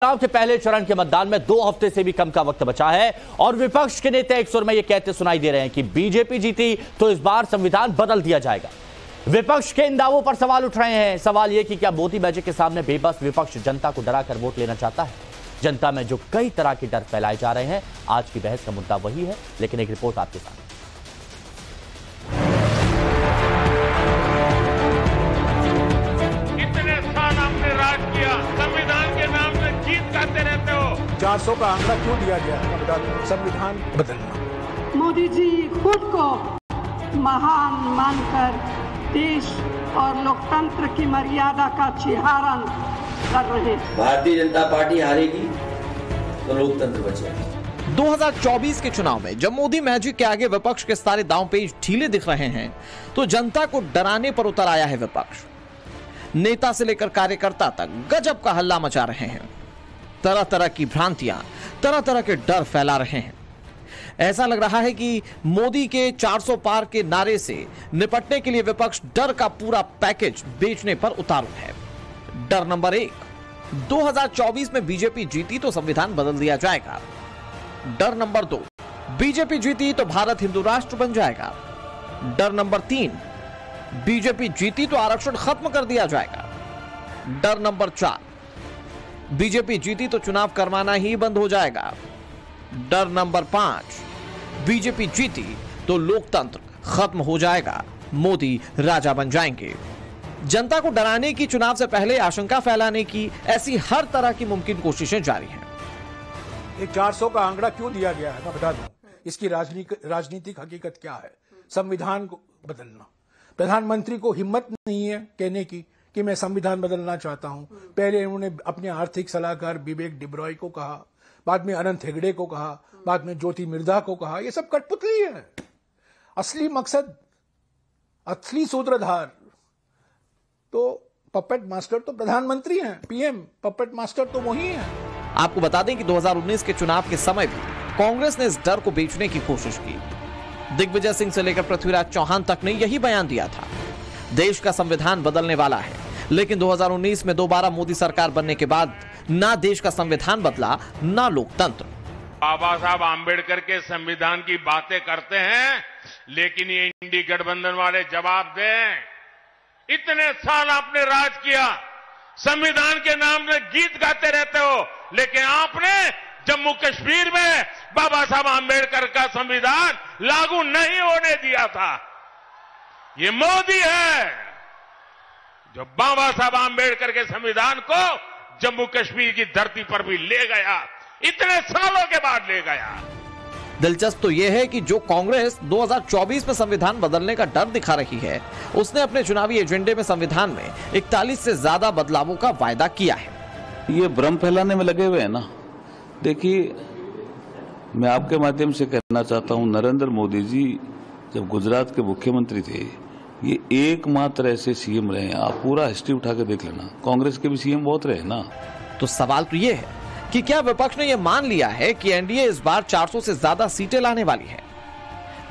चुनाव के पहले चरण के मतदान में 2 हफ्ते से भी कम का वक्त बचा है और विपक्ष के नेता एक सुर में यह कहते सुनाई दे रहे हैं कि बीजेपी जीती तो इस बार संविधान बदल दिया जाएगा। विपक्ष के इन दावों पर सवाल उठ रहे हैं। सवाल यह कि क्या मोदी मैजिक के सामने बेबस विपक्ष जनता को डराकर वोट लेना चाहता है? जनता में जो कई तरह के डर फैलाए जा रहे हैं, आज की बहस का मुद्दा वही है। लेकिन एक रिपोर्ट आपके सामने। संविधान के नाम से जीत गाते रहते हो। 400 का आंकड़ा क्यों दिया गया? संविधान बदलना। मोदी जी खुद को महान मानकर देश और लोकतंत्र की मर्यादा का छिहारन कर रहे हैं। भारतीय जनता पार्टी हारेगी तो लोकतंत्र बचेगा। 2024 के चुनाव में जब मोदी मैजिक के आगे विपक्ष के सारे दांव पेच ढीले दिख रहे हैं, तो जनता को डराने पर उतर आया है विपक्ष। नेता से लेकर कार्यकर्ता तक गजब का हल्ला मचा रहे हैं। तरह तरह की भ्रांतियां, तरह तरह के डर फैला रहे हैं। ऐसा लग रहा है कि मोदी के 400 पार के नारे से निपटने के लिए विपक्ष डर का पूरा पैकेज बेचने पर उतारू है। डर नंबर 1, 2024 में बीजेपी जीती तो संविधान बदल दिया जाएगा। डर नंबर 2, बीजेपी जीती तो भारत हिंदू राष्ट्र बन जाएगा। डर नंबर 3, बीजेपी जीती तो आरक्षण खत्म कर दिया जाएगा। डर नंबर 4, बीजेपी जीती तो चुनाव करवाना ही बंद हो जाएगा। डर नंबर 5, बीजेपी जीती तो लोकतंत्र खत्म हो जाएगा, मोदी राजा बन जाएंगे। जनता को डराने की, चुनाव से पहले आशंका फैलाने की, ऐसी हर तरह की मुमकिन कोशिशें जारी हैं। ये 400 का आंकड़ा क्यों दिया गया है मैं बता दूं। इसकी राजनीतिक हकीकत क्या है? संविधान को बदलना। प्रधानमंत्री को हिम्मत नहीं है कहने की कि मैं संविधान बदलना चाहता हूं। पहले उन्होंने अपने आर्थिक सलाहकार विवेक डिब्रॉय को कहा, बाद में अनंत हेगड़े को कहा, बाद में ज्योति मिर्धा को कहा। ये सब कठपुतली है। असली मकसद, असली सूत्रधार तो पपेट मास्टर तो प्रधानमंत्री हैं, पीएम। पपेट मास्टर तो वही है। आपको बता दें कि 2019 के चुनाव के समय भी कांग्रेस ने इस डर को बेचने की कोशिश की। दिग्विजय सिंह से लेकर पृथ्वीराज चौहान तक ने यही बयान दिया था, देश का संविधान बदलने वाला है। लेकिन 2019 में दोबारा मोदी सरकार बनने के बाद ना देश का संविधान बदला, ना लोकतंत्र। बाबा साहब आम्बेडकर के संविधान की बातें करते हैं, लेकिन ये इंडी गठबंधन वाले जवाब दें। इतने साल आपने राज किया, संविधान के नाम से गीत गाते रहते हो, लेकिन आपने जम्मू कश्मीर में बाबा साहब आम्बेडकर का संविधान लागू नहीं होने दिया था। ये मोदी है जो बाबा साहब आम्बेडकर के संविधान को जम्मू कश्मीर की धरती पर भी ले गया, इतने सालों के बाद ले गया। दिलचस्प तो यह है कि जो कांग्रेस 2024 में संविधान बदलने का डर दिखा रही है, उसने अपने चुनावी एजेंडे में संविधान में 41 से ज्यादा बदलावों का वायदा किया है। ये भ्रम फैलाने में लगे हुए हैं ना। देखिए, मैं आपके माध्यम से कहना चाहता हूं, नरेंद्र मोदी जी जब गुजरात के मुख्यमंत्री थे, ये एकमात्र ऐसे सीएम रहे हैं। आप पूरा हिस्ट्री उठा के देख लेना, कांग्रेस के भी सीएम बहुत रहे ना। तो सवाल तो ये है कि क्या विपक्ष ने यह मान लिया है कि एनडीए इस बार 400 से ज्यादा सीटें लाने वाली है?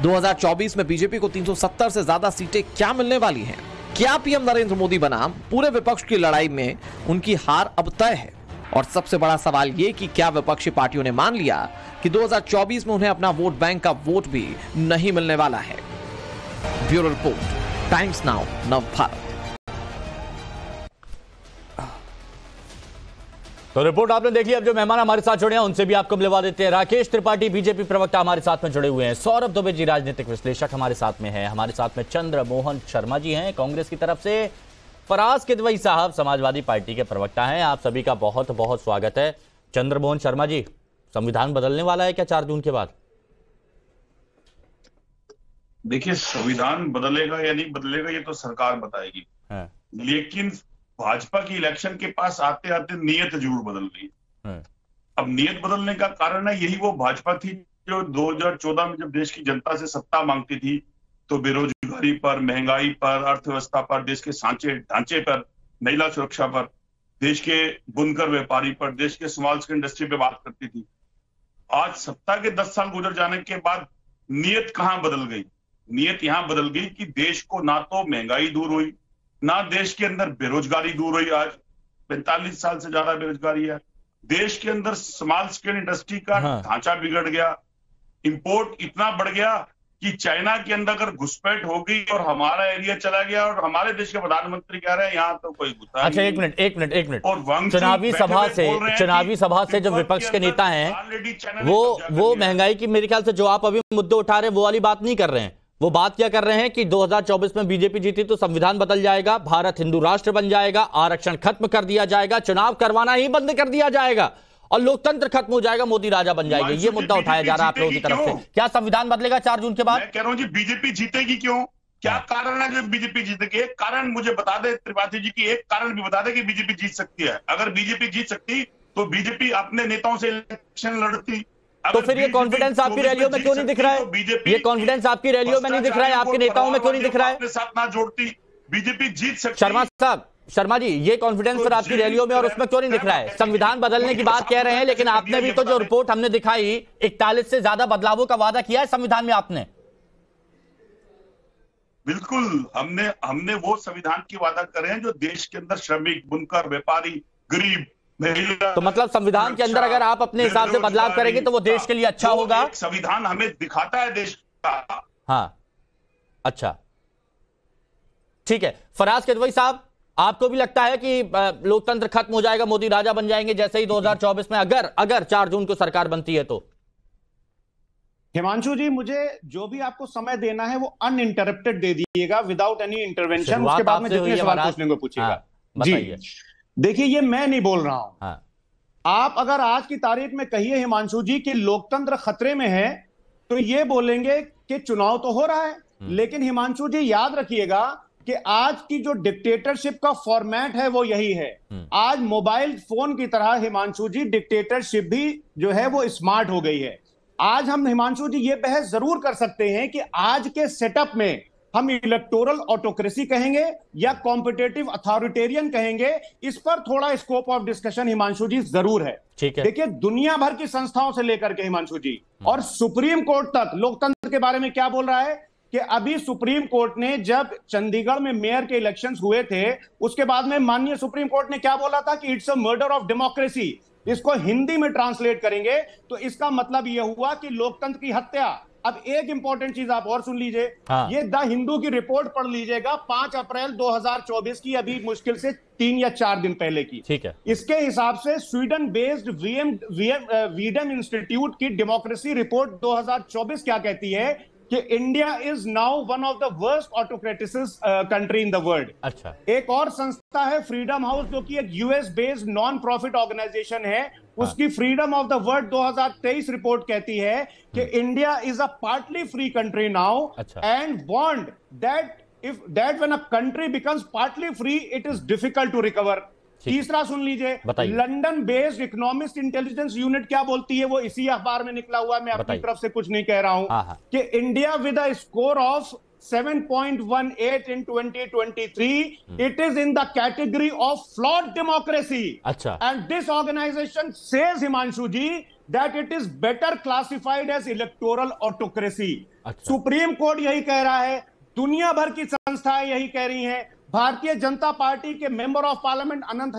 2024 में बीजेपी को 370 से ज्यादा सीटें क्या मिलने वाली हैं? क्या पीएम नरेंद्र मोदी बनाम पूरे विपक्ष की लड़ाई में उनकी हार अब तय है? और सबसे बड़ा सवाल ये कि क्या विपक्षी पार्टियों ने मान लिया कि 2024 में उन्हें अपना वोट बैंक का वोट भी नहीं मिलने वाला है? Bureau report, times now, Navbharat. तो रिपोर्ट आपने देखी। अब जो मेहमान हमारे साथ जुड़े हैं उनसे भी आपको मिलवा देते हैं। राकेश त्रिपाठी बीजेपी प्रवक्ता हमारे साथ में जुड़े हुए हैं। सौरभ दुबे जी राजनीतिक विश्लेषक हमारे साथ में हैं। हमारे साथ में चंद्रमोहन शर्मा जी हैं कांग्रेस की तरफ से। फराज किदवई साहब समाजवादी पार्टी के प्रवक्ता हैं। आप सभी का बहुत बहुत स्वागत है। चंद्रमोहन शर्मा जी, संविधान बदलने वाला है क्या 4 जून के बाद? देखिए, संविधान बदलेगा या नहीं बदलेगा ये तो सरकार बताएगी। लेकिन भाजपा की इलेक्शन के पास आते आते नीयत जरूर बदल गई। अब नीयत बदलने का कारण है, यही वो भाजपा थी जो 2014 में जब देश की जनता से सत्ता मांगती थी, तो बेरोजगारी पर, महंगाई पर, अर्थव्यवस्था पर, देश के ढांचे पर, महिला सुरक्षा पर, देश के बुनकर व्यापारी पर, देश के स्मॉल स्केल इंडस्ट्री पे बात करती थी। आज सत्ता के 10 साल गुजर जाने के बाद नीयत कहां बदल गई? नीयत यहां बदल गई कि देश को ना तो महंगाई दूर हुई, ना देश के अंदर बेरोजगारी दूर हुई। आज 45 साल से ज्यादा बेरोजगारी है। देश के अंदर स्मॉल स्केल इंडस्ट्री का ढांचा बिगड़ गया, इंपोर्ट इतना बढ़ गया कि चाइना के अंदर अगर घुसपैठ हो गई और हमारा एरिया चला गया, और हमारे देश के प्रधानमंत्री कह रहे हैं यहाँ तो कोई घुसा। अच्छा, एक मिनट। और चुनावी सभा से जो विपक्ष के नेता हैं वो महंगाई की, मेरे ख्याल से जो आप अभी मुद्दे उठा रहे हैं वो वाली बात नहीं कर रहे हैं। वो बात क्या कर रहे हैं कि 2024 में बीजेपी जीती तो संविधान बदल जाएगा, भारत हिंदू राष्ट्र बन जाएगा, आरक्षण खत्म कर दिया जाएगा, चुनाव करवाना ही बंद कर दिया जाएगा और लोकतंत्र खत्म हो जाएगा, मोदी राजा बन जाएंगे। ये मुद्दा उठाया जा रहा है आप लोगों की तरफ से। क्या संविधान बदलेगा 4 जून के बाद? मैं कह रहा हूं जी, बीजेपी जीतेगी क्यों? क्या कारण है जो बीजेपी जीतेगी? एक कारण मुझे बता दे त्रिपाठी जी की, एक कारण भी बता दे कि बीजेपी जीत सकती है। अगर बीजेपी जीत सकती तो बीजेपी अपने नेताओं से इलेक्शन लड़ती। तो फिर ये कॉन्फिडेंस आपकी रैलियों में क्यों नहीं दिख रहा है? ये कॉन्फिडेंस आपकी रैलियों में नहीं दिख रहा है, आपके नेताओं में क्यों नहीं दिख रहा है? अपने साथ ना जोड़ती, बीजेपी जीत सकती। शर्मा जी, ये कॉन्फिडेंस पर आपकी रैलियों में और उसमें क्यों नहीं दिख रहा है? संविधान बदलने की बात कह रहे हैं, लेकिन आपने भी तो जो रिपोर्ट हमने दिखाई 41 से ज्यादा बदलावों का वादा किया है संविधान में आपने। बिल्कुल, हमने वो संविधान की वादा करे हैं जो देश के अंदर श्रमिक, बुनकर, व्यापारी, गरीब, महिला। तो मतलब संविधान के अंदर अगर आप अपने हिसाब से बदलाव करेंगे तो वो देश के लिए अच्छा होगा। संविधान हमें दिखाता है देश का। हाँ, अच्छा, ठीक है। फराज किदवई साहब, आपको भी लगता है कि लोकतंत्र खत्म हो जाएगा, मोदी राजा बन जाएंगे जैसे ही 2024 में अगर 4 जून को सरकार बनती है तो? हिमांशु जी, मुझे जो भी आपको समय देना है वो अनइंटरप्टेड दे दीजिएगा, विदाउट एनी इंटरवेंशन। उसके बाद में जितने सवाल पूछने को पूछिएगा। जी, देखिए, ये मैं नहीं बोल रहा हूं। आप अगर आज की तारीख में कहिए हिमांशु जी कि लोकतंत्र खतरे में है तो ये बोलेंगे कि चुनाव तो हो रहा है, लेकिन हिमांशु जी याद रखिएगा कि आज की जो डिक्टेटरशिप का फॉर्मेट है वो यही है। आज मोबाइल फोन की तरह हिमांशु जी डिक्टेटरशिप भी जो है वो स्मार्ट हो गई है। आज हम हिमांशु जी ये बहस जरूर कर सकते हैं कि आज के सेटअप में हम इलेक्टोरल ऑटोक्रेसी कहेंगे या कॉम्पिटेटिव अथॉरिटेरियन कहेंगे, इस पर थोड़ा स्कोप ऑफ डिस्कशन हिमांशु जी जरूर है। देखिए, दुनिया भर की संस्थाओं से लेकर के हिमांशु जी और सुप्रीम कोर्ट तक लोकतंत्र के बारे में क्या बोल रहा है कि अभी सुप्रीम कोर्ट ने जब चंडीगढ़ में मेयर के इलेक्शंस हुए थे, उसके बाद में माननीय सुप्रीम कोर्ट ने क्या बोला था कि it's a murder of democracy. इसको हिंदी में ट्रांसलेट करेंगे तो इसका मतलब यह हुआ कि लोकतंत्र की हत्या। अब एक इंपॉर्टेंट चीज आप और सुन लीजिए। ये द हिंदू की रिपोर्ट पढ़ लीजिएगा 5 अप्रैल 2024 की, अभी मुश्किल से 3 या 4 दिन पहले की। ठीक है। इसके हिसाब से स्वीडन बेस्ड वीडन इंस्टीट्यूट की डेमोक्रेसी रिपोर्ट 2024 क्या कहती है कि India is now one of the worst autocracies country in the world. अच्छा, एक और संस्था है फ्रीडम हाउस, जो कि एक US based non profit organisation है, उसकी freedom of the world 2023 report कहती है कि India is a partly free country now and want that when a country becomes partly free it is difficult to recover. तीसरा सुन लीजिए, London based economics intelligence unit क्या बोलती है, वो इसी अखबार में निकला हुआ है, मैं अपनी तरफ से कुछ नहीं कह रहा हूं, कि India with a score of 7.18 in 2023, it is in the category of flawed democracy. अच्छा. And this organization says, Himanshu ji, that it is better classified as electoral autocracy. अच्छा. सुप्रीम कोर्ट यही कह रहा है, दुनिया भर की संस्थाएं यही कह रही हैं। भारतीय जनता पार्टी के मेंबर ऑफ पार्लियामेंट अनंत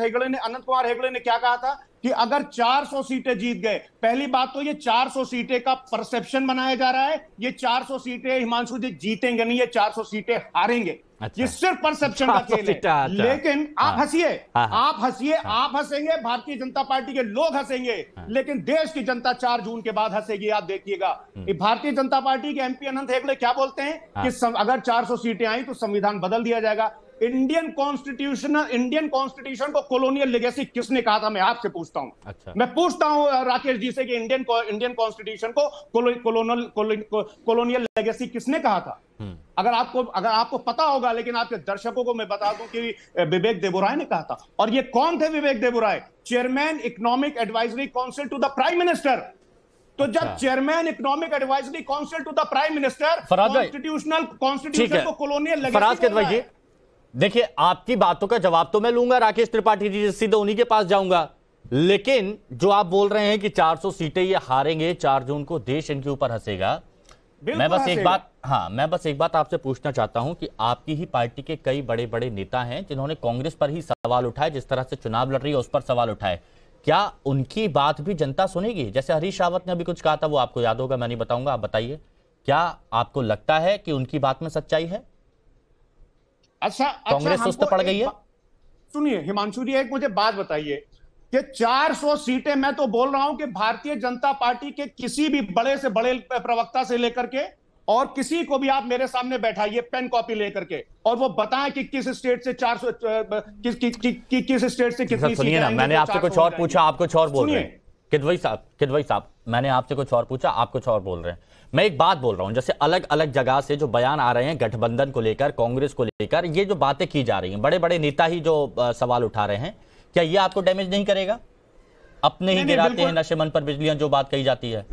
कुमार हेगड़े ने क्या कहा था कि अगर 400 सीटें जीत गए, पहली बात तो ये 400 सीटें का परसेप्शन बनाया जा रहा है, ये 400 सीटें हिमांशु जी जीतेंगे नहीं, ये 400 सीटें हारेंगे। अच्छा। ये सिर्फ परसेप्शन का खेल है। अच्छा। लेकिन आप हंसिए, आप हंसिए, आप हंसेंगे, भारतीय जनता पार्टी के लोग हंसेंगे, लेकिन देश की जनता 4 जून के बाद हंसेगी, आप देखिएगा। भारतीय जनता पार्टी के एमपी अनंत हेगड़े क्या बोलते हैं कि अगर 400 सीटें आई तो संविधान बदल दिया जाएगा। इंडियन कॉन्स्टिट्यूशन को कॉलोनियल लेगेसी किसने कहा था, मैं आपसे पूछता हूं। अच्छा। मैं पूछता हूं राकेश जी से कि इंडियन कॉन्स्टिट्यूशन को कॉलोनियल लेगेसी किसने कहा था? अगर आपको पता होगा, लेकिन आपके दर्शकों को मैं बता दूं कि विवेक देबोराय ने कहा था। और ये कौन थे Vivek Debroy? Chairman economic advisory council to the prime minister. तो जब chairman economic advisory council to the prime minister constitution को कॉलोनियल लेगेसी, देखिए, आपकी बातों का जवाब तो मैं लूंगा राकेश त्रिपाठी जी, सीधे उन्हीं के पास जाऊंगा, लेकिन जो आप बोल रहे हैं कि 400 सीटें ये हारेंगे 4 जून को, देश इनके ऊपर हंसेगा, मैं बस एक बात आपसे पूछना चाहता हूं कि आपकी ही पार्टी के कई बड़े बड़े नेता हैं जिन्होंने कांग्रेस पर ही सवाल उठाए, जिस तरह से चुनाव लड़ रही है उस पर सवाल उठाए। क्या उनकी बात भी जनता सुनेगी? जैसे हरीश रावत ने अभी कुछ कहा था, वो आपको याद होगा, मैं नहीं बताऊंगा, आप बताइए, क्या आपको लगता है कि उनकी बात में सच्चाई है? अच्छा, कांग्रेस सुस्त पड़ गई है? सुनिए हिमांशु जी, एक मुझे बात बताइए कि 400 सीटें, मैं तो बोल रहा हूं कि भारतीय जनता पार्टी के किसी भी बड़े से बड़े प्रवक्ता से लेकर के और किसी को भी आप मेरे सामने बैठाइए पेन कॉपी लेकर के, और वो बताएं कि किस स्टेट से 400 किस स्टेट से कितनी सीटें आएंगी। मैंने आपसे कुछ और पूछा, आप कुछ और बोल रहे हैं। किदवई साहब, मैंने आपसे कुछ और पूछा, आप कुछ और बोल रहे हैं। मैं एक बात बोल रहा हूं, जैसे अलग अलग जगह से जो बयान आ रहे हैं गठबंधन को लेकर, कांग्रेस को लेकर, ये जो बातें की जा रही हैं, बड़े बड़े नेता ही जो सवाल उठा रहे हैं, क्या ये आपको डैमेज नहीं करेगा? अपने ही गिराते हैं नशेमन पर बिजलियां, जो बात कही जाती है।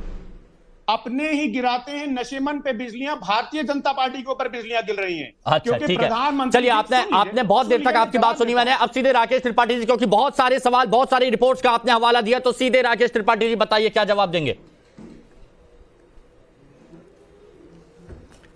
अपने ही गिराते हैं नशेमन पे बिजलियां, भारतीय जनता पार्टी के ऊपर बिजलियां गिर रही हैं। अच्छा, ठीक है, चलिए, आपने बहुत देर तक आपकी बात सुनी मैंने। अब सीधे राकेश त्रिपाठी जी, क्योंकि बहुत सारे सवाल, बहुत सारी रिपोर्ट्स का आपने हवाला दिया, तो सीधे राकेश त्रिपाठी जी बताइए क्या जवाब देंगे?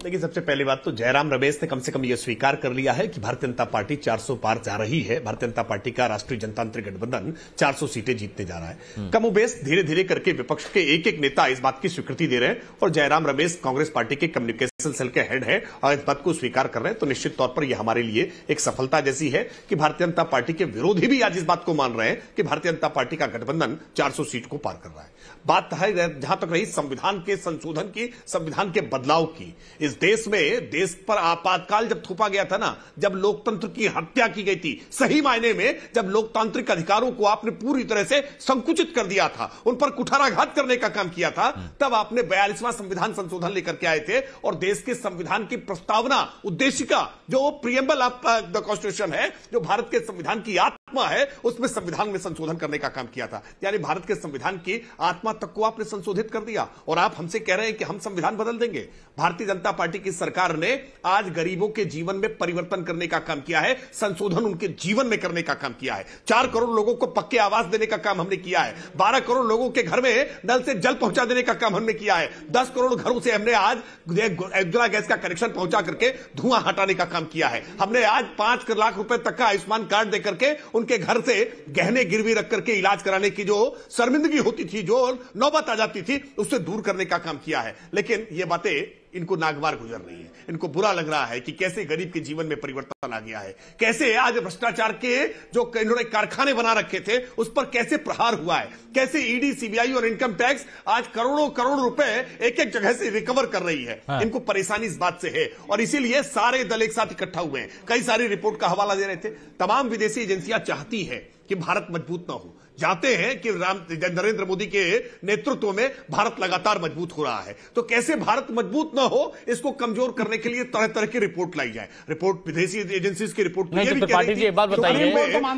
देखिए, सबसे पहली बात तो जयराम रमेश ने कम से कम यह स्वीकार कर लिया है कि भारतीय जनता पार्टी 400 पार जा रही है। भारतीय जनता पार्टी का राष्ट्रीय जनतांत्रिक गठबंधन 400 सीटें जीतने जा रहा है। कमोबेश धीरे धीरे करके विपक्ष के एक एक नेता इस बात की स्वीकृति दे रहे हैं, और जयराम रमेश कांग्रेस पार्टी के कम्युनिकेशन सेल के हेड है और इस बात को स्वीकार कर रहे हैं। तो निश्चित तौर पर यह हमारे लिए एक सफलता जैसी है कि भारतीय जनता पार्टी के विरोधी भी आज इस बात को मान रहे हैं कि भारतीय जनता पार्टी का गठबंधन 400 सीट को पार कर रहा है। बात है जहां तक रही संविधान के संशोधन की, संविधान के बदलाव की, इस देश में, देश पर आपातकाल जब थोपा गया था ना, जब लोकतंत्र की हत्या की गई थी, सही मायने में जब लोकतांत्रिक अधिकारों को आपने पूरी तरह से संकुचित कर दिया था, उन पर कुठाराघात करने का काम किया था, तब आपने 42वां संविधान संशोधन लेकर के आए थे और देश के संविधान की प्रस्तावना, उद्देशिका, जो प्रियम्बल ऑफ द कॉन्स्टिट्यूशन है, जो भारत के संविधान की आत्मा है, उसमें संविधान में संशोधन करने का काम किया था। यानी भारत के संविधान की आत्मा तक को आपने संशोधित कर दिया, और आप हमसे कह रहे हैं कि हम संविधान बदल देंगे। भारतीय जनता पार्टी की सरकार ने आज गरीबों के जीवन में परिवर्तन करने का काम किया है, संशोधन उनके जीवन में करने का काम किया है। 4 करोड़ लोगों को पक्के आवास देने का काम हमने किया है। 12 करोड़ लोगों के घर में नल से जल पहुंचा देने का काम हमने किया है। 10 करोड़ घरों से हमने आज उज्ज्वला गैस का कनेक्शन पहुंचा करके धुआं हटाने का काम किया है। हमने आज 5 लाख रुपए तक का आयुष्मान कार्ड देकर के उनके घर से गहने गिरवी रख करके इलाज कराने की जो शर्मिंदगी होती थी, जो नौबत आ जाती थी, उससे दूर करने का काम किया है। लेकिन ये बातें इनको नागवार गुजर रही है। इनको बुरा लग रहा है कि कैसे गरीब के जीवन में परिवर्तन आ गया है, कैसे आज भ्रष्टाचार के जो इन्होंने कारखाने बना रखे थे उस पर कैसे प्रहार हुआ है, कैसे ईडी, सीबीआई और इनकम टैक्स आज करोड़ों करोड़ रुपए एक एक जगह से रिकवर कर रही है। इनको परेशानी इस बात से है, और इसीलिए सारे दल एक साथ इकट्ठा हुए हैं। कई सारी रिपोर्ट का हवाला दे रहे थे। तमाम विदेशी एजेंसियां चाहती है कि भारत मजबूत ना हो, चाहते हैं कि नरेंद्र मोदी के नेतृत्व में भारत लगातार मजबूत हो रहा है। तो कैसे भारत मजबूत ना हो, इसको कमजोर करने के लिए तरह तरह की रिपोर्ट लाई जाए। रिपोर्ट विदेशी एजेंसीज की रिपोर्ट त्रिपाठी जी एक बात बताइए,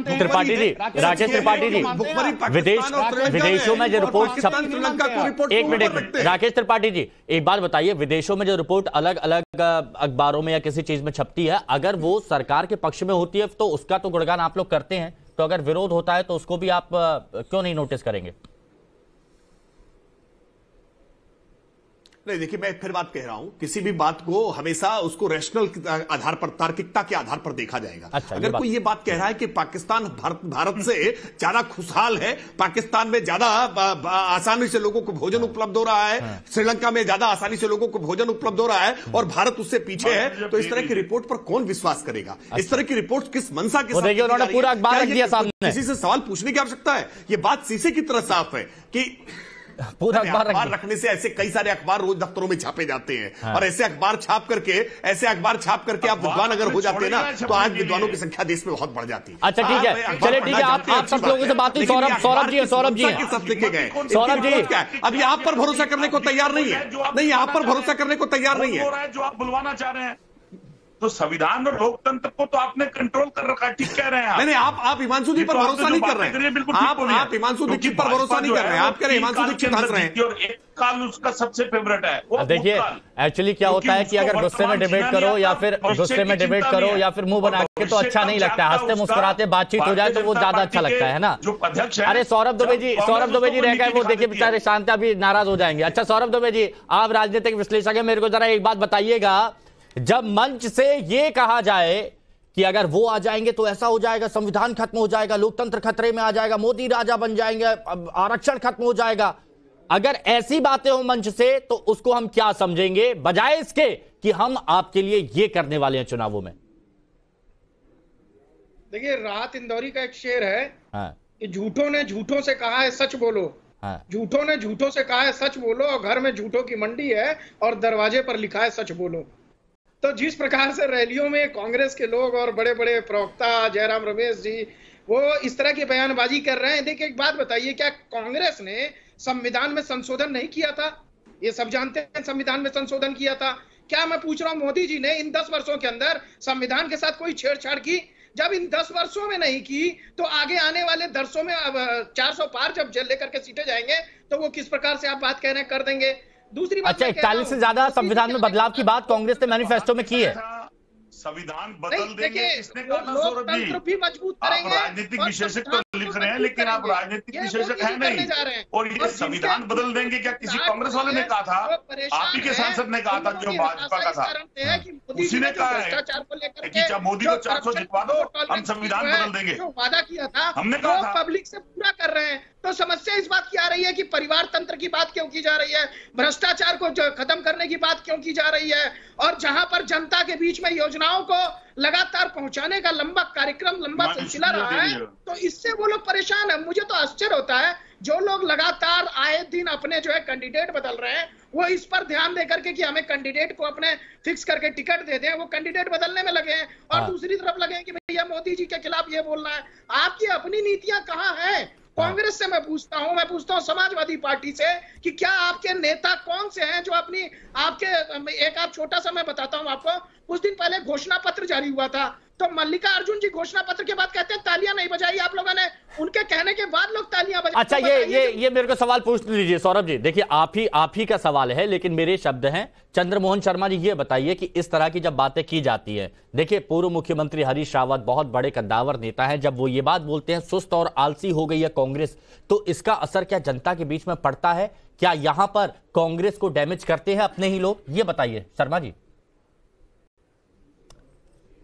त्रिपाठी जी, राकेश त्रिपाठी जी, विदेशों में जो रिपोर्ट, एक मिनट राकेश त्रिपाठी जी, एक बात बताइए, विदेशों में जो रिपोर्ट अलग अलग अखबारों में या किसी चीज में छपती है, अगर वो सरकार के पक्ष में होती है तो उसका तो गुणगान आप लोग करते हैं, तो अगर विरोध होता है तो उसको भी आप क्यों नहीं नोटिस करेंगे? नहीं, देखिए, मैं फिर बात कह रहा हूं, किसी भी बात को हमेशा उसको रैशनल आधार पर, तार्किकता के आधार पर देखा जाएगा। अच्छा, अगर कोई ये बात कह रहा है कि पाकिस्तान भारत से ज्यादा खुशहाल है, पाकिस्तान में ज्यादा आसानी से लोगों को भोजन उपलब्ध हो रहा है, श्रीलंका में ज्यादा आसानी से लोगों को भोजन उपलब्ध हो रहा है और भारत उससे पीछे है, तो इस तरह की रिपोर्ट पर कौन विश्वास करेगा? इस तरह की रिपोर्ट किस मंशा के साथ? उन्होंने पूरा अखबार रख दिया सामने, किसी से सवाल पूछने की आवश्यकता है? ये बात शीशे की तरह साफ है कि पूरा अखबार रखने से ऐसे कई सारे अखबार रोज दफ्तरों में छापे जाते हैं, और ऐसे अखबार छाप करके आप विद्वान अगर हो जाते हैं ना, तो आज विद्वानों की संख्या देश में बहुत बढ़ जाती है। अच्छा, ठीक है, चलिए ठीक है, आप सब लोगों से बात हुई। सौरभ जी लिखे गए, सौरभ जी अभी आप पर भरोसा करने को तैयार नहीं है, नहीं, आप पर भरोसा करने को तैयार नहीं है जो आप बुलवाना चाह रहे हैं। तो संविधान और लोकतंत्र को तो आपने कंट्रोल कर रखा है, ठीक कह रहे हैं। नहीं, आप हिमांशु जी पर भरोसा नहीं कर रहे हैं, आप हिमांशु दीक्षित पर भरोसा नहीं कर रहे हैं, आप कह रहे हैं हिमांशु दीक्षित हंस रहे हैं। और एक काल उसका सबसे फेवरेट है। देखिए, एक्चुअली क्या होता है कि अगर गुस्से में डिबेट करो या फिर मुंह बना के, तो अच्छा नहीं लगता है। हंसते मुस्कुराते बातचीत हो जाए तो वो ज्यादा अच्छा लगता है ना। अरे सौरभ दुबे जी रह गए, वो देखिए बेचारे शांत अभी नाराज हो जाएंगे। अच्छा सौरभ दुबे जी, आप राजनीतिक विश्लेषक है, मेरे को जरा एक बात बताइएगा, जब मंच से ये कहा जाए कि अगर वो आ जाएंगे तो ऐसा हो जाएगा, संविधान खत्म हो जाएगा, लोकतंत्र खतरे में आ जाएगा, मोदी राजा बन जाएंगे, आरक्षण खत्म हो जाएगा। अगर ऐसी बातें हो मंच से तो उसको हम क्या समझेंगे, बजाय इसके कि हम आपके लिए ये करने वाले हैं चुनावों में। देखिए, राहत इंदौरी का एक शेर है कि झूठों ने झूठों से कहा है सच बोलो, झूठों ने झूठों से कहा है सच बोलो, और घर में झूठों की मंडी है और दरवाजे पर लिखा है सच बोलो। तो जिस प्रकार से रैलियों में कांग्रेस के लोग और बड़े बड़े प्रवक्ता जयराम रमेश जी वो इस तरह की बयानबाजी कर रहे हैं, देखिए एक बात बताइए, क्या कांग्रेस ने संविधान में संशोधन नहीं किया था? ये सब जानते हैं संविधान में संशोधन किया था। क्या मैं पूछ रहा हूं, मोदी जी ने इन 10 वर्षों के अंदर संविधान के साथ कोई छेड़छाड़ की? जब इन 10 वर्षों में नहीं की तो आगे आने वाले दर्शों में 400 पार जब लेकर के सीटें जाएंगे तो वो किस प्रकार से आप बात कह रहे हैं कर देंगे। दूसरी बात, अच्छा, 41 से ज्यादा संविधान में बदलाव की बात कांग्रेस ने मैनिफेस्टो में की है। संविधान बदल देंगे किसने कहा? लोकतंत्र भी मजबूत करेंगे। आप राजनीतिक विशेषज्ञ तो लिख रहे हैं, लेकिन आप राजनीतिक विशेषज्ञ है नहीं। और ये संविधान बदल देंगे क्या किसी कांग्रेस वाले ने कहा था? आप ही के सांसद ने कहा था, जो भाजपा का था, उसी ने कहा है कि मोदी को 400 जितवा दो, हम संविधान बदल देंगे। वादा किया था हमने कहा था, पब्लिक से पूरा कर रहे हैं। तो समस्या इस बात की आ रही है कि परिवार तंत्र की बात क्यों की जा रही है, भ्रष्टाचार को खत्म करने की बात क्यों की जा रही है, और जहां पर जनता के बीच में योजनाओं को लगातार पहुंचाने का लंबा कार्यक्रम, लंबा सिलसिला रहा है, तो इससे वो लोग परेशान है। मुझे तो आश्चर्य होता है जो लोग लगातार आए दिन अपने जो है कैंडिडेट बदल रहे हैं, वो इस पर ध्यान देकर के कि हमें कैंडिडेट को अपने फिक्स करके टिकट दे दें, वो कैंडिडेट बदलने में लगे हैं, और दूसरी तरफ लगे हैं कि भैया मोदी जी के खिलाफ ये बोलना है। आपकी अपनी नीतियां कहां हैं? कांग्रेस से मैं पूछता हूं समाजवादी पार्टी से कि क्या आपके नेता कौन से हैं जो अपनी आपके एक आप छोटा सा मैं बताता हूं आपको, कुछ दिन पहले घोषणा पत्र जारी हुआ था, तो मल्लिका अर्जुन जी घोषणा पत्र के बाद कहते हैं तालियां नहीं बजाई आप लोगों ने, उनके कहने के बाद लोग तालियां बजाई। अच्छा, ये मेरे को सवाल पूछ लीजिए सौरभ जी। देखिए, आप ही का सवाल है, लेकिन मेरे शब्द हैं। चंद्रमोहन शर्मा जी, ये बताइए कि इस तरह की जब बातें की जाती है, देखिए पूर्व मुख्यमंत्री हरीश रावत बहुत बड़े कद्दावर नेता है, जब वो ये बात बोलते हैं सुस्त और आलसी हो गई है कांग्रेस, तो इसका असर क्या जनता के बीच में पड़ता है? क्या यहां पर कांग्रेस को डैमेज करते हैं अपने ही लोग? ये बताइए शर्मा जी।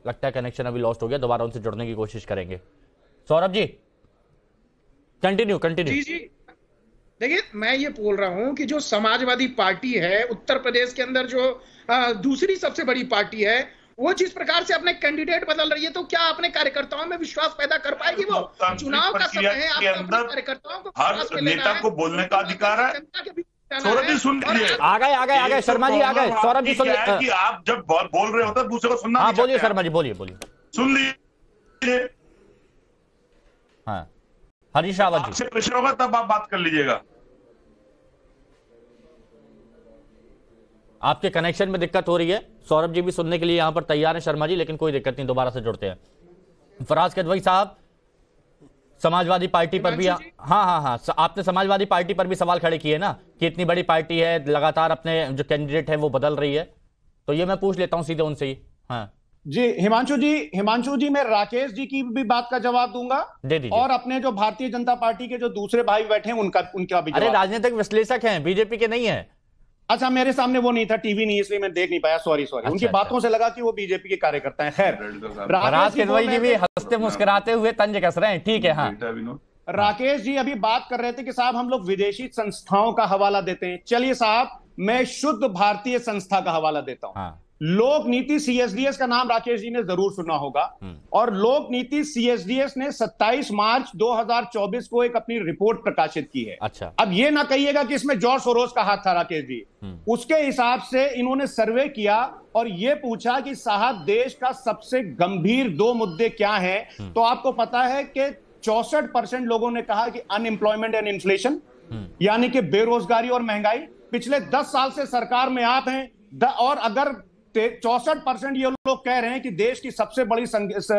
लगता है कनेक्शन अभी लॉस्ट हो गया, दोबारा उनसे जुड़ने की कोशिश करेंगे। सौरभ जी कंटिन्यू। जी देखिए, मैं ये बोल रहा हूं कि जो समाजवादी पार्टी है उत्तर प्रदेश के अंदर, जो दूसरी सबसे बड़ी पार्टी है, वो जिस प्रकार से अपने कैंडिडेट बदल रही है, तो क्या अपने कार्यकर्ताओं में विश्वास पैदा कर पाएगी? वो चुनाव का समय है, आप अपने कार्यकर्ताओं को हर नेता को बोलने का अधिकार है। सौरभ जी सुन लीजिए, आ गए शर्मा जी आ गए। सौरभ जी सुन लीजिए कि आप जब बोल रहे होते दूसरे को सुनना। हाँ बोलिए शर्मा जी, बोलिए। सुन लीजिए। हाँ, हरीश रावत जी, आपसे प्रेशर होगा तब आप बात कर लीजिएगा। आपके कनेक्शन में दिक्कत हो रही है। सौरभ जी भी सुनने के लिए यहां पर तैयार है शर्मा जी, लेकिन कोई दिक्कत नहीं, दोबारा से जुड़ते हैं। फराज किदवई साहब, समाजवादी पार्टी पर भी हाँ, आपने समाजवादी पार्टी पर भी सवाल खड़े किए ना कि इतनी बड़ी पार्टी है, लगातार अपने जो कैंडिडेट है वो बदल रही है, तो ये मैं पूछ लेता हूं सीधे उनसे ही। हाँ जी, हिमांशु जी मैं राकेश जी की भी बात का जवाब दूंगा, दे दीजिए, और अपने जो भारतीय जनता पार्टी के जो दूसरे भाई बैठे हैं उनका भी। अरे राजनीतिक विश्लेषक हैं, बीजेपी के नहीं है। अच्छा, मेरे सामने वो नहीं था, टीवी नहीं, इसलिए मैं देख नहीं पाया, सॉरी। उनकी बातों से लगा कि वो बीजेपी के कार्यकर्ता हैं। खैर, राकेश जी भी हंसते मुस्कुराते हुए तंज कस रहे हैं, ठीक है। हाँ, राकेश जी अभी बात कर रहे थे कि साहब हम लोग विदेशी संस्थाओं का हवाला देते हैं। चलिए साहब, मैं शुद्ध भारतीय संस्था का हवाला देता हूं। हाँ। लोक नीति सीएसडीएस का नाम राकेश जी ने जरूर सुना होगा, और लोक नीति सीएसडीएस ने 27 मार्च 2024 को एक अपनी रिपोर्ट प्रकाशित की है। अच्छा, अब ये ना कहिएगा कि इसमें जॉर्ज सोरोस का हाथ था राकेश जी। उसके हिसाब से इन्होंने सर्वे किया और ये पूछा कि साहब देश का सबसे गंभीर 2 मुद्दे क्या हैं, तो आपको पता है कि 64% लोगों ने कहा कि अनएम्प्लॉयमेंट एंड इन्फ्लेशन, यानी कि बेरोजगारी और महंगाई। पिछले 10 साल से सरकार में आप हैं, और अगर 64% ये लोग कह रहे हैं कि देश की सबसे बड़ी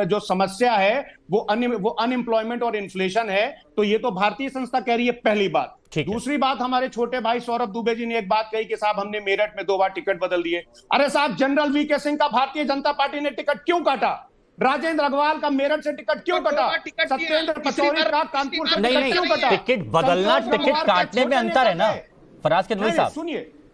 जो समस्या है वो अनएम्प्लॉयमेंट और इन्फ्लेशन है, तो ये तो भारतीय संस्था कह रही है, पहली बात। दूसरी बात, हमारे छोटे भाई सौरभ दुबे जी ने एक बात कही कि साहब हमने मेरठ में 2 बार टिकट बदल दिए। अरे साहब, जनरल वीके सिंह का भारतीय जनता पार्टी ने टिकट क्यों काटा? राजेंद्र अग्रवाल का मेरठ से टिकट क्यों कटा? सत्येंद्र पचौरी का कानपुर से टिकट क्यों कटा? टिकट बदलना, टिकट काटने में अंतर है ना फराज किदवई साहब।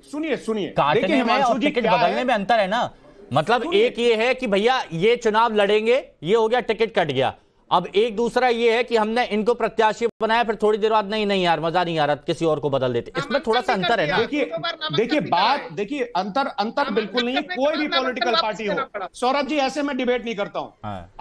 सुनिए, काटने में और टिकट बदलने में अंतर है ना। मतलब एक ये है कि भैया ये चुनाव लड़ेंगे, ये हो गया, टिकट कट गया। अब एक दूसरा ये है कि हमने इनको प्रत्याशी बनाया, फिर थोड़ी देर बाद नहीं यार मजा नहीं आ रहा, किसी और को बदल देते। इसमें थोड़ा सा अंतर है ना। देखिए अंतर बिल्कुल नहीं है। कोई भी पॉलिटिकल पार्टी हो, सौरभ जी ऐसे मैं डिबेट नहीं करता हूं,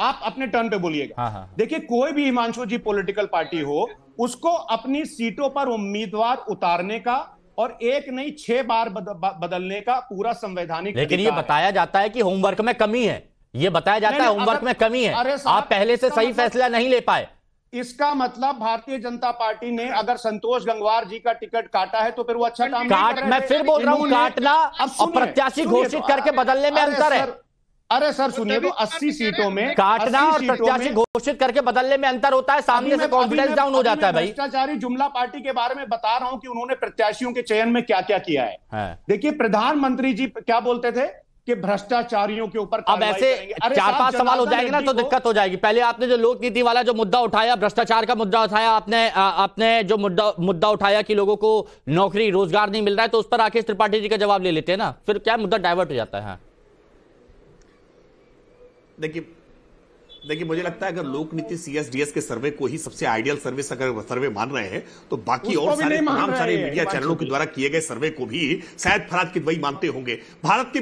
आप अपने टर्न पे बोलिएगा। देखिए कोई भी हिमांशु जी पॉलिटिकल पार्टी हो, उसको अपनी सीटों पर उम्मीदवार उतारने का और एक नहीं 6 बार बदलने का पूरा संवैधानिक, लेकिन ये बताया जाता है कि होमवर्क में कमी है, ये बताया जाता है होमवर्क में कमी है, आप पहले से सही फैसला नहीं ले पाए। इसका मतलब भारतीय जनता पार्टी ने अगर संतोष गंगवार जी का टिकट काटा है तो फिर वो अच्छा काम नहीं कर रहे। मैं फिर बोल रहा हूं, काटना और प्रत्याशी घोषित करके बदलने में अंतर है। अरे सर सुनिए, तो 80 सीटों में काटना और प्रत्याशी घोषित करके बदलने में अंतर होता है, सामने से कॉन्फिडेंस डाउन हो जाता है भाई। भ्रष्टाचारी जुमला पार्टी के बारे में बता रहा हूं कि उन्होंने प्रत्याशियों के चयन में क्या क्या किया है। देखिए प्रधानमंत्री जी क्या बोलते थे कि भ्रष्टाचारियों के ऊपर, अब ऐसे 4-5 सवाल हो जाएंगे ना तो दिक्कत हो जाएगी। पहले आपने जो लोक नीति वाला जो मुद्दा उठाया, भ्रष्टाचार का मुद्दा उठाया, आपने जो मुद्दा उठाया कि लोगों को नौकरी रोजगार नहीं मिल रहा है, तो उस पर राकेश त्रिपाठी जी का जवाब ले लेते हैं ना, फिर क्या मुद्दा डाइवर्ट हो जाता है। देखिए मुझे लगता है अगर लोक नीति सीएसडीएस के सर्वे को ही सबसे आइडियल सर्वे मान रहे हैं तो बाकी और सारे तमाम सारे मीडिया चैनलों के द्वारा किए गए सर्वे को भी शायद फराज किदवई मानते होंगे। भारत के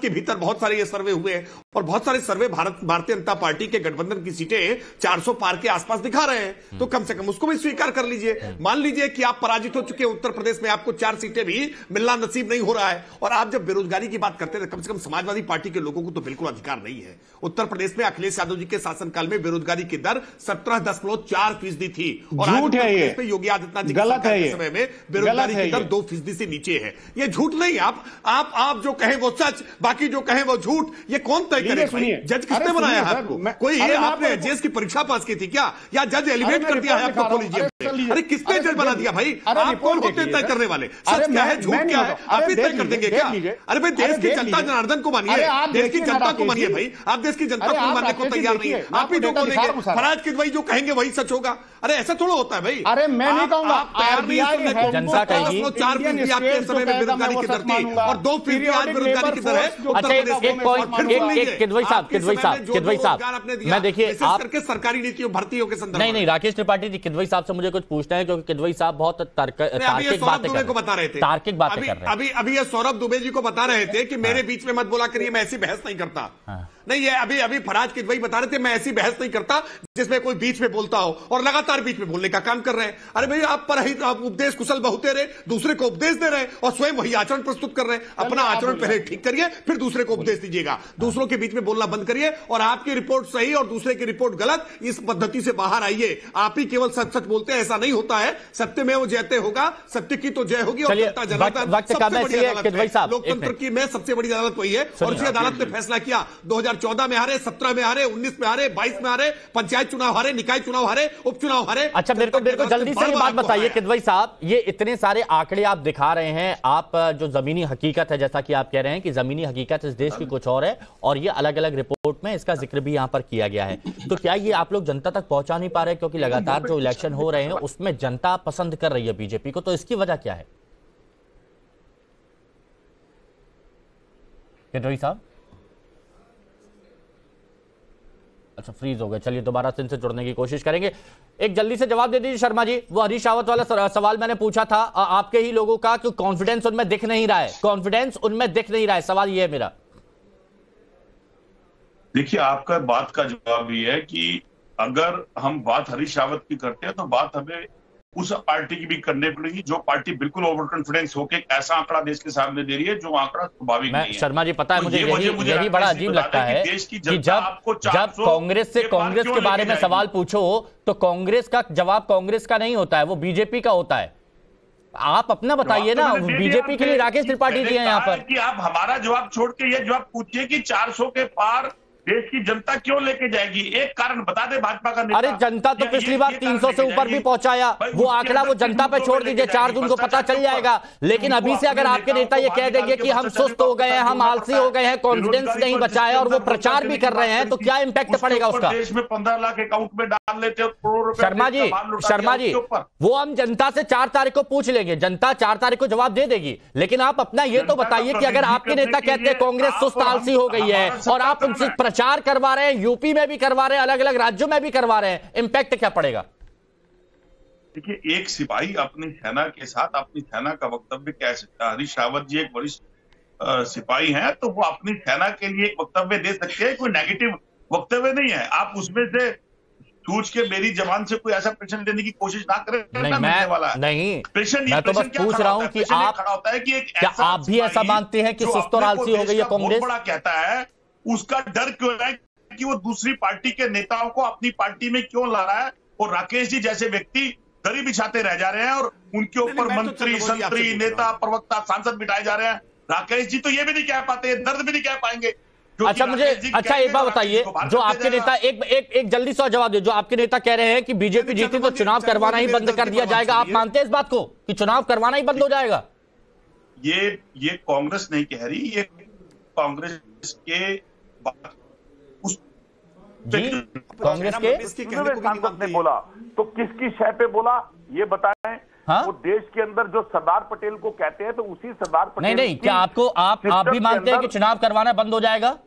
भीतर बहुत सारे ये सर्वे हुए हैं और बहुत सारे सर्वे भारतीय जनता पार्टी के गठबंधन की सीटें 400 पार के आसपास दिखा रहे हैं, तो कम से कम उसको भी स्वीकार कर लीजिए। मान लीजिए कि आप पराजित हो चुके हैं, उत्तर प्रदेश में आपको 4 सीटें भी मिलना नसीब नहीं हो रहा है। और आप जब बेरोजगारी की बात करते हैं, कम से कम समाजवादी पार्टी के लोगों को तो बिल्कुल अधिकार नहीं है। उत्तर प्रदेश में अखिलेश यादव के शासनकाल में बेरोजगारी की दर 17.4% थी और झूठ है ये, योगी आदित्यनाथ जी गलत है ये, समय में बेरोजगारी की दर 2% से नीचे है। ये झूठ नहीं, आप जो कहें वो सच, बाकी जो कहें वो झूठ, ये कौन तय करे? जज किसने बनाया है आपको? कोई ये आपने जेएस की परीक्षा पास की थी क्या, या जज एलिवेट कर दिया है आपको कॉलेजियम में? अरे किसने जज बना दिया भाई? आप कौन होते तय करने वाले? सच क्या है, झूठ क्या है, आप ही तय कर देंगे क्या? अरे भाई देश की जनता जनार्दन को मानिए, देश की जनता को मानिए भाई। आप देश की जनता को मानने को तैयार नहीं है, आप ही जो बोलेंगे फराज किदवई जो कहेंगे वही सच होगा। अरे ऐसा थोड़ा होता है भाई। अरे मैं नहीं कहूंगा, जनता कहेगी 4% आपके समय में बेरोजगारी की दर थी और 2% आज बेरोजगारी की दर है। अच्छा एक पॉइंट किदवई साहब मैं देखिए आप करके सरकारी नीतियों भर्तियों के संदर्भ नहीं राकेश त्रिपाठी जी, किदवई साहब से मुझे कुछ पूछना है क्योंकि किदवई साहब बहुत तार्किक बातें बता रहे थे, तार्किक बातें कर रहे हैं। अभी ये सौरभ दुबे जी को बता रहे थे कि मेरे बीच में मत बोला करिए, मैं ऐसी बहस नहीं करता। नहीं, ये अभी फराज किदवई बता रहे थे मैं ऐसी बहस नहीं करता जिसमें कोई बीच में बोलता हो, और लगातार बीच में बोलने का काम कर रहे हैं। अरे भाई आप पर ही आप उपदेश कुशल बहुते रहे, दूसरे को उपदेश दे रहे हैं और स्वयं वही आचरण प्रस्तुत कर रहे हैं। अपना आचरण पहले ठीक करिए, फिर दूसरे को उपदेश दीजिएगा। दूसरों के बीच में बोलना बंद करिए और आपकी रिपोर्ट सही और दूसरे की रिपोर्ट गलत, इस पद्धति से बाहर आइए। आप ही केवल सच सच बोलते हैं, ऐसा नहीं होता है। सत्य में वो जयते होगा, सत्य की तो जय होगी और जनता जनार्दन लोकतंत्र की में सबसे बड़ी अदालत वही है। और उसी अदालत ने फैसला किया 2014 में हारे, 17 में हारे, 19 में हारे, 22 में हारे, पंचायत चुनाव हारे, निकाय चुनाव हारे, उपचुनाव हारे। अच्छा मेरे को जल्दी से बात बताइए किदवई साहब, ये इतने सारे आंकड़े आप दिखा रहे हैं, आप जो जमीनी हकीकत है, जैसा कि आप कह रहे हैं कि जमीनी हकीकत इस देश की कुछ और है और ये अलग अलग रिपोर्ट में इसका जिक्र भी यहां पर किया गया है, तो क्या ये आप लोग जनता तक पहुंचा नहीं पा रहे? क्योंकि लगातार जो इलेक्शन हो रहे हैं उसमें जनता पसंद कर रही है बीजेपी को, तो इसकी वजह क्या है किदवई साहब? अच्छा फ्रीज हो गए, चलिए दोबारा से इनसे जुड़ने की कोशिश करेंगे। एक जल्दी से जवाब दे दीजिए शर्मा जी, वो हरीश रावत वाला सवाल मैंने पूछा था आपके ही लोगों का कि कॉन्फिडेंस उनमें दिख नहीं रहा है, कॉन्फिडेंस उनमें दिख नहीं रहा है, सवाल ये है मेरा। देखिए आपका बात का जवाब ये है कि अगर हम बात हरीश रावत की करते हैं तो बात हमें उस पार्टी की भी करने पड़ेगी जो पार्टी बिल्कुल ओवर कॉन्फिडेंस होकर ऐसा आंकड़ा देश के सामने दे रही है जो आंकड़ा स्वाभाविक नहीं है। शर्मा जी पता है तो मुझे यही बड़ा अजीब लगता है कि जब कांग्रेस के बारे में सवाल पूछो तो कांग्रेस का जवाब कांग्रेस का नहीं होता है, वो बीजेपी का होता है। आप अपना बताइए ना, बीजेपी के लिए राकेश त्रिपाठी जी हैं यहाँ पर। कि आप हमारा जवाब छोड़ के ये जवाब पूछिए कि 400 के पार देश की जनता क्यों लेके जाएगी? एक कारण बता दे भाजपा का नेता। अरे जनता तो पिछली बार 300 से ऊपर भी पहुंचाया, वो आंकड़ा वो जनता पे छोड़ दीजिए, 4 जून को पता चल जाएगा। लेकिन अभी से अगर आपके नेता ये कह देंगे कि हम सुस्त हो गए हैं, हम आलसी हो गए हैं, कॉन्फिडेंस नहीं बचा है और वो प्रचार भी कर रहे हैं, तो क्या इंपैक्ट पड़ेगा उसका? देश में 15 लाख अकाउंट में डाल लेते हो करोड़ रुपए। शर्मा जी वो हम जनता से 4 तारीख को पूछ लेंगे, जनता 4 तारीख को जवाब दे देगी। लेकिन आप अपना ये तो बताइए कि अगर आपके नेता कहते हैं कांग्रेस सुस्त आलसी हो गई है और आप उनसे प्रचार करवा रहे हैं, यूपी में भी करवा रहे हैं, अलग अलग राज्यों में भी करवा रहे हैं, इंपैक्ट क्या पड़ेगा? देखिए, एक सिपाही अपनी सेना के साथ अपनी सेना का वक्तव्य कह सकता है। हरीश रावत जी एक वरिष्ठ सिपाही हैं, तो वो अपनी सेना के लिए एक वक्तव्य दे सकते हैं, कोई नेगेटिव वक्तव्य नहीं है। आप उसमें से सूझ के मेरी जबान से कोई ऐसा प्रश्न देने की कोशिश ना करें। नहीं, मैं तो बस पूछ रहा हूं कि आप खड़ा होता है कि क्या आप भी ऐसा मानते हैं कि सुस्त और आलसी हो गई है कांग्रेस? बड़ा कहता है, उसका डर क्यों है कि वो दूसरी पार्टी के नेताओं को अपनी पार्टी में क्यों ला रहा है? और राकेश जी जैसे व्यक्ति दरी बिछाते रह जा रहे हैं और उनके ऊपर मंत्री, संतरी, नेता, प्रवक्ता, सांसद बिठाए जा रहे हैं। राकेश जी तो ये भी नहीं कह पाते, दर्द भी नहीं कह पाएंगे। अच्छा मुझे एक बात बताइए, जो आपके नेता एक जल्दी सा जवाब दे, जो आपके नेता कह रहे हैं कि बीजेपी जीती तो चुनाव करवाना ही बंद कर दिया जाएगा, आप मानते हैं इस बात को कि चुनाव करवाना ही बंद हो जाएगा? ये कांग्रेस नहीं कह रही, ये कांग्रेस के कांग्रेस के सांसद ने बोला तो किसकी शय पे बोला ये बताएं। हाँ? वो देश के अंदर जो सरदार पटेल को कहते हैं तो उसी सरदार पटेल नहीं, क्या आप भी मानते हैं कि चुनाव करवाना बंद हो जाएगा?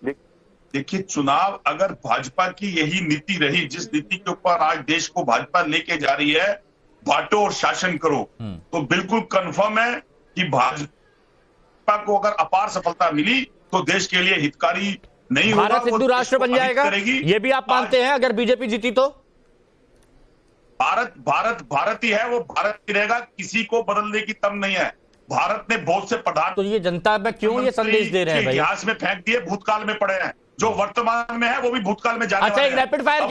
देखिए, चुनाव अगर भाजपा की यही नीति रही, जिस नीति के ऊपर आज देश को भाजपा लेके जा रही है, बांटो और शासन करो, तो बिल्कुल कंफर्म है कि भाजपा को अगर अपार सफलता मिली तो देश के लिए हितकारी नहीं होगा। भारत हिंदू राष्ट्र बन जाएगा, ये भी आप मानते हैं अगर बीजेपी जीती तो? भारत ही है, वो भारत ही रहेगा, किसी को बदलने की तम नहीं है। भारत ने बहुत से प्रधान, तो ये जनता में क्यों ये संदेश दे रहे हैं भाई? इतिहास में फेंक दिए, भूतकाल में पड़े हैं, जो वर्तमान में है वो भी भूतकाल में जाने अच्छा, एक रैपिड फायर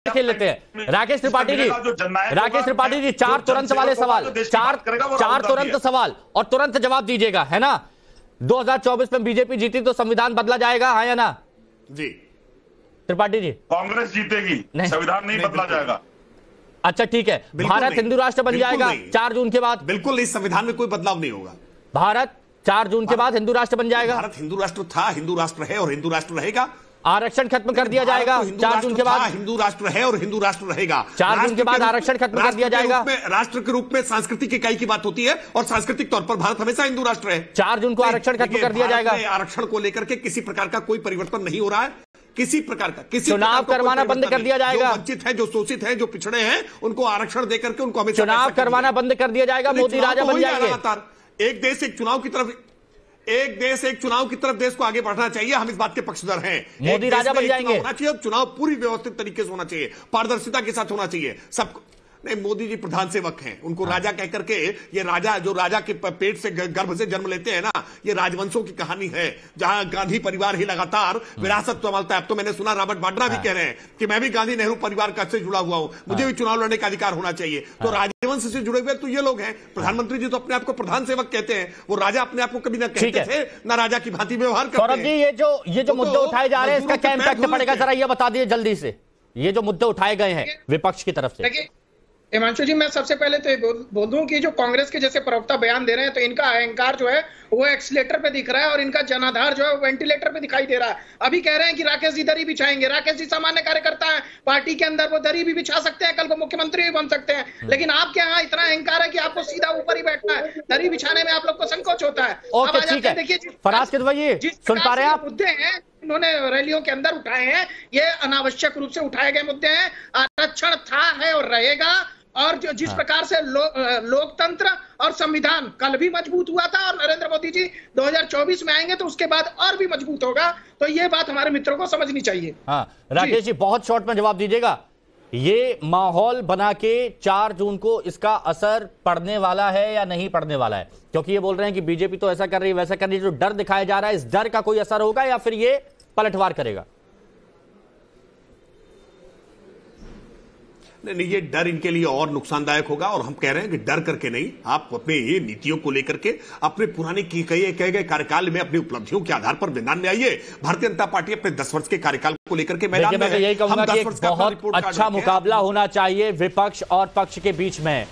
खेल लेते हैं, राकेश त्रिपाठी जी 4 तुरंत वाले सवाल, 4 तुरंत सवाल और तुरंत जवाब दीजिएगा, है ना? 2024 में बीजेपी जीती तो संविधान बदला जाएगा, हाँ या ना? जी त्रिपाठी जी, कांग्रेस जीतेगी, संविधान नहीं बदला जाएगा। अच्छा ठीक है, भारत हिंदू राष्ट्र बन जाएगा 4 जून के बाद? बिल्कुल, इस संविधान में कोई बदलाव नहीं होगा। भारत 4 जून के बाद हिंदू राष्ट्र बन जाएगा? भारत हिंदू राष्ट्र था, हिंदू राष्ट्र है और हिंदू राष्ट्र रहेगा। आरक्षण खत्म कर दिया जाएगा 4 जून के बाद? हिंदू राष्ट्र है और हिंदू राष्ट्र रहेगा। 4 जून के बाद आरक्षण खत्म कर दिया जाएगा? राष्ट्र के रूप में सांस्कृतिक इकाई की बात होती है और सांस्कृतिक तौर पर भारत हमेशा हिंदू राष्ट्र है। 4 जून को आरक्षण खत्म कर दिया जाएगा? आरक्षण को लेकर के किसी प्रकार का कोई परिवर्तन नहीं हो रहा है, किसी प्रकार का, किसी चुनाव करवाना बंद कर दिया जाएगा? जो वंचित है, जो शोषित है, जो पिछड़े हैं, उनको आरक्षण देकर के उनको हमेशा चुनाव करवाना बंद कर दिया जाएगा? मोदी राजा बन जाएंगे? एक देश एक चुनाव की तरफ देश को आगे बढ़ना चाहिए, हम इस बात के पक्षधर हैं। मोदी राजा बन जाएंगे? होना चाहिए, चुनाव पूरी व्यवस्थित तरीके से होना चाहिए, पारदर्शिता के साथ होना चाहिए। सब नहीं, मोदी जी प्रधान सेवक हैं, उनको राजा कह करके, ये राजा जो राजा के पेट से गर्भ से जन्म लेते हैं ना, ये राजवंशों की कहानी है, जहां गांधी परिवार ही लगातार विरासत संभालता है। अब तो मैंने सुना रॉबर्ट वाड्रा भी कह रहे हैं कि मैं भी गांधी नेहरू परिवार का से जुड़ा हुआ हूं, मुझे भी चुनाव लड़ने का अधिकार होना चाहिए। तो राजवंश से जुड़े हुए तो ये लोग हैं। प्रधानमंत्री जी तो अपने आप को प्रधान सेवक कहते हैं, वो राजा अपने आप को कभी ना कहते थे, ना राजा की भांति व्यवहार करते हैं। ये जो मुद्दे उठाए जा रहे हैं, इसका क्या इंपैक्ट पड़ेगा, जरा ये बता दिए जल्दी से। ये जो मुद्दे उठाए गए हैं विपक्ष की तरफ से। हिमांशु जी, मैं सबसे पहले तो बोल दूं कि जो कांग्रेस के जैसे प्रवक्ता बयान दे रहे हैं, तो इनका अहंकार जो है वो एक्सीलेटर पे दिख रहा है और इनका जनाधार जो है वो वेंटिलेटर पे दिखाई दे रहा है। अभी कह रहे हैं कि राकेश जी दरी बिछाएंगे। राकेश जी सामान्य कार्यकर्ता है, पार्टी के अंदर वो दरी भी बिछा सकते हैं, कल को मुख्यमंत्री भी बन सकते हैं, लेकिन आपके यहाँ इतना अहंकार है कि आपको सीधा ऊपर ही बैठना है, दरी बिछाने में आप लोग को संकोच होता है। देखिए फराज किदवई, सुन पा रहे हैं आप? मुद्दे हैं इन्होंने रैलियों के अंदर उठाए हैं, ये अनावश्यक रूप से उठाए गए मुद्दे हैं। आरक्षण था, है और रहेगा। और जो जिस प्रकार से लोकतंत्र और संविधान कल भी मजबूत हुआ था और नरेंद्र मोदी जी 2024 में आएंगे तो उसके बाद और भी मजबूत होगा, तो ये बात हमारे मित्रों को समझनी चाहिए। हाँ राकेश जी, बहुत शॉर्ट में जवाब दीजिएगा। ये माहौल बना के 4 जून को इसका असर पड़ने वाला है या नहीं पड़ने वाला है? क्योंकि ये बोल रहे हैं कि बीजेपी तो ऐसा कर रही है, वैसा कर रही है, जो डर दिखाया जा रहा है, इस डर का कोई असर होगा या फिर ये पलटवार करेगा? नहीं, ये डर इनके लिए और नुकसानदायक होगा। और हम कह रहे हैं कि डर करके नहीं, आप अपने ये नीतियों को लेकर के अपने पुराने कहे गए कार्यकाल में अपनी उपलब्धियों के आधार पर मैदान में आइए। भारतीय जनता पार्टी अपने 10 वर्ष के कार्यकाल को लेकर के मैदान में है। यही कहूंगा कि एक बहुत अच्छा मुकाबला होना चाहिए विपक्ष और पक्ष के बीच में।